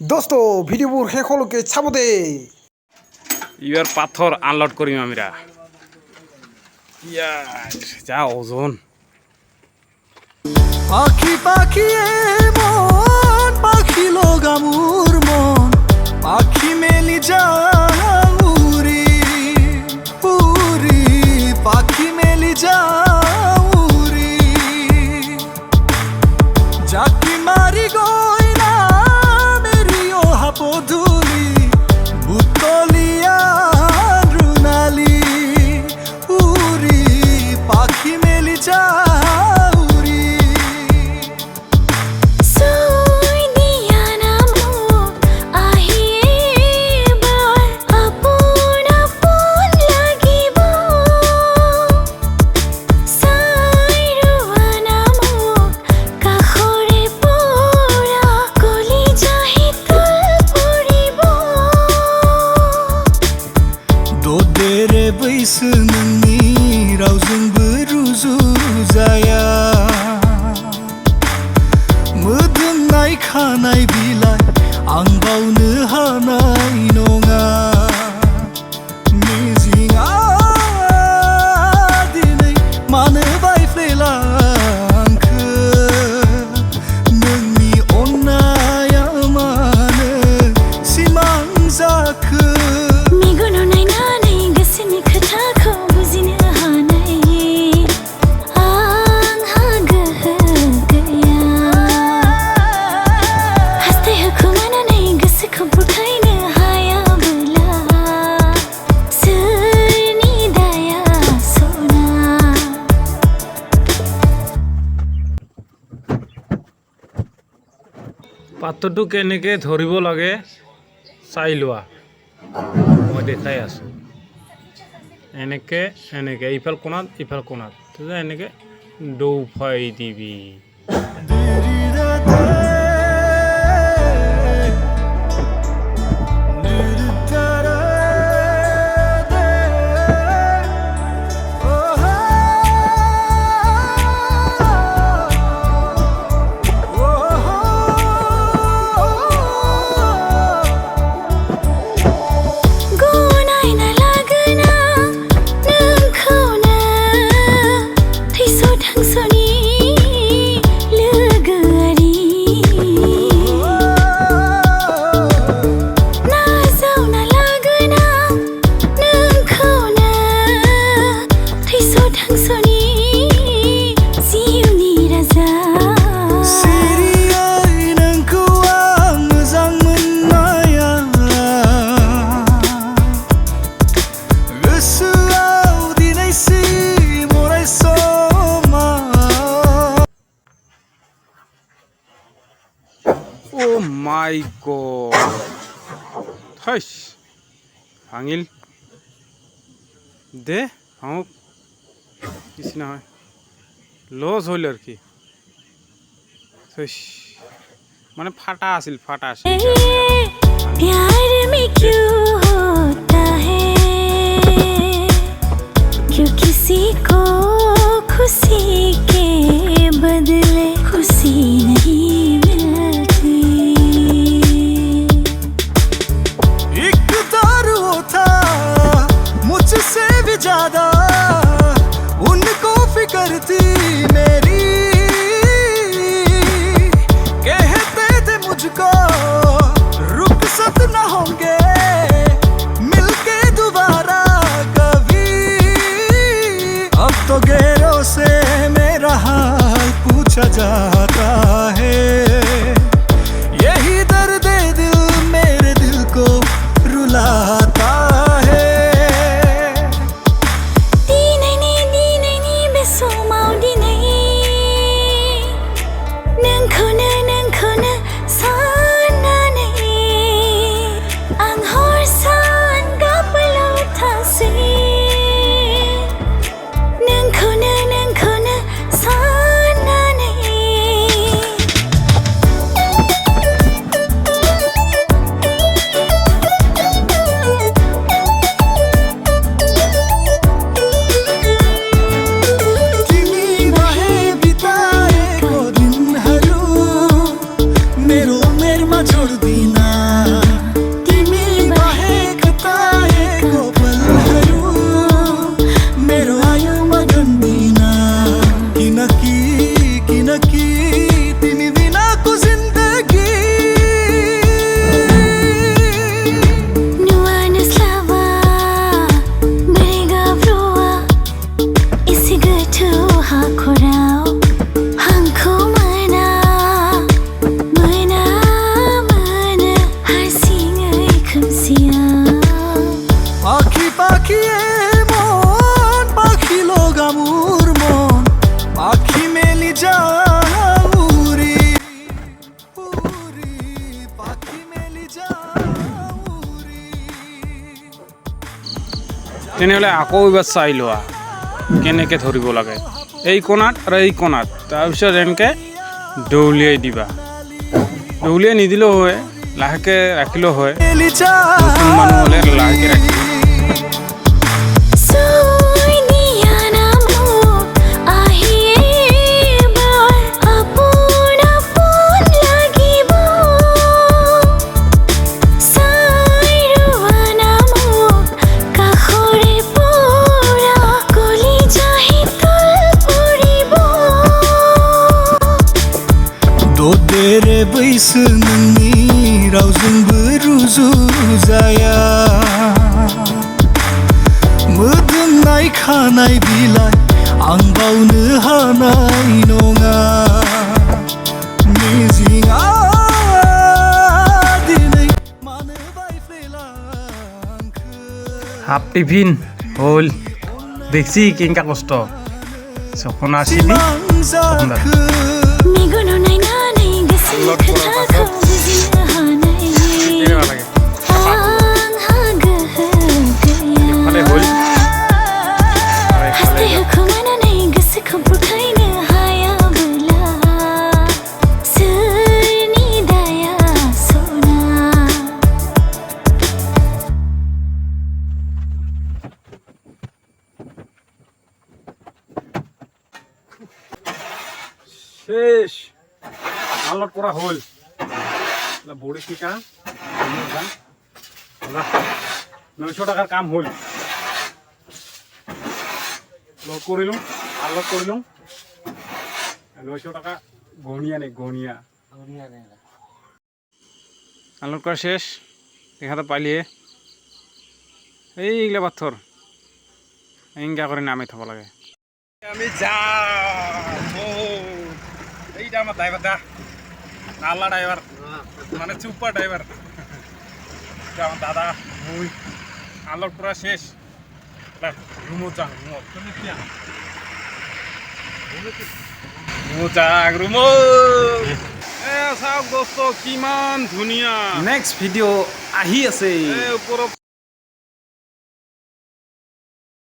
दोस्तों ভিডিওবোৰ শেষলৈকে চাব দে ইয়াৰ পাথৰ আনলোড কৰিম আমিরা যা ওজন পাখি পাখি মন পাখি লোগামুর মন পাখি মেলি যাউরি পুরি পাখি মেলি যাউরি জাকি মারি গইনা মেরি ও হাপধুলি বুতলিয়া রুনালি পুরি পাখি মেলি যাউরি बैसो नोंनि रावजोंबो रुजुजाया मोदोमनाय खानाय बिलाइ आं बावनो हानाय नङा मिजिंआ दिनै मानो बायफ्लेलांखो नोंनि अननाया मानो सिमां जाखो পাত্ৰটো কেনেকৈ ধৰিব লাগে চাই লোৱা মই দেখাই আছোঁ এনেকৈ এনেকৈ ইফাল কোণাত এনেকৈ ডৌফাই দিবি Oh my god! Hush! Angil. De, हाँ किसी ना है लॉस हो लड़की माने फाटा आसिल प्यार में क्यों होता है क्यों किसी को खुशी के बदले खुशी नहीं मिलती एक दारू था मुझसे भी ज्यादा उनको फिक्र थी मेरी कहते थे मुझको रुखसत न होंगे मिलके दोबारा তেনেহ'লে আকৌ এবাৰ চাই লোৱা কেনেকৈ ধৰিব লাগে এই কোণাত আৰু এই কোণাত তাৰপিছত এনেকৈ দৌলিয়াই দিবা দৌলিয়াই নিদিলেও হয় লাহেকৈ ৰাখিলেও হয় নতুন মানুহ হ'লে লাহেকৈ ৰাখিব सोनिया नामो আহিয়ে বাৰ আপোনা ফোন লাগিব চাইৰুৱা নামো কাষৰে পৰা কলিজাহি তল পৰিব ददेरे बैसो नोंनि रावजोंबो रुजुजाया मोदोमनाय खानाय बिलाइ आं बावनो हानाय नङा मिजिंआ दिनै मानो बायफ्लेलांखो হাফ টিফিন হ'ল দেখছি কেনেকা কষ্ট সপোনাৰ চিলি जाखो मेगनाव नायनानै गोसोनि खोथाखौ बुजिनो हानाय आंहा गोहो ফালে হ'ল गैया हास्थाय होखोमानानै गोसोखौ बुरखायनो हायाबोला सोरनि दाया सना শেষ আনলোড কৰা হ'ল বড়ি শিকা 900 টাকাৰ কাম হ'ল লোড কৰিলোঁ আনলোড কৰিলোঁ 900 টাকা গণিয়া নেই গণিয়া আনলোড কৰা শেষ দেখাতে পালিয়ে এইগিলা পাথর এঙ্গা করে নামে থব লাগে আমি যাম এইটা আমার ড্রাইভার দা নাল্লা ড্রাইভার মানে সুপার ড্রাইভার আমার দাদা মুই আনলোড করা শেষ রুমো যাং রুমো যাং রুমো চাওক দোস্ত কিমান ধুনীয়া নেক্সট ভিডিঅ' আহি আছে ওপৰত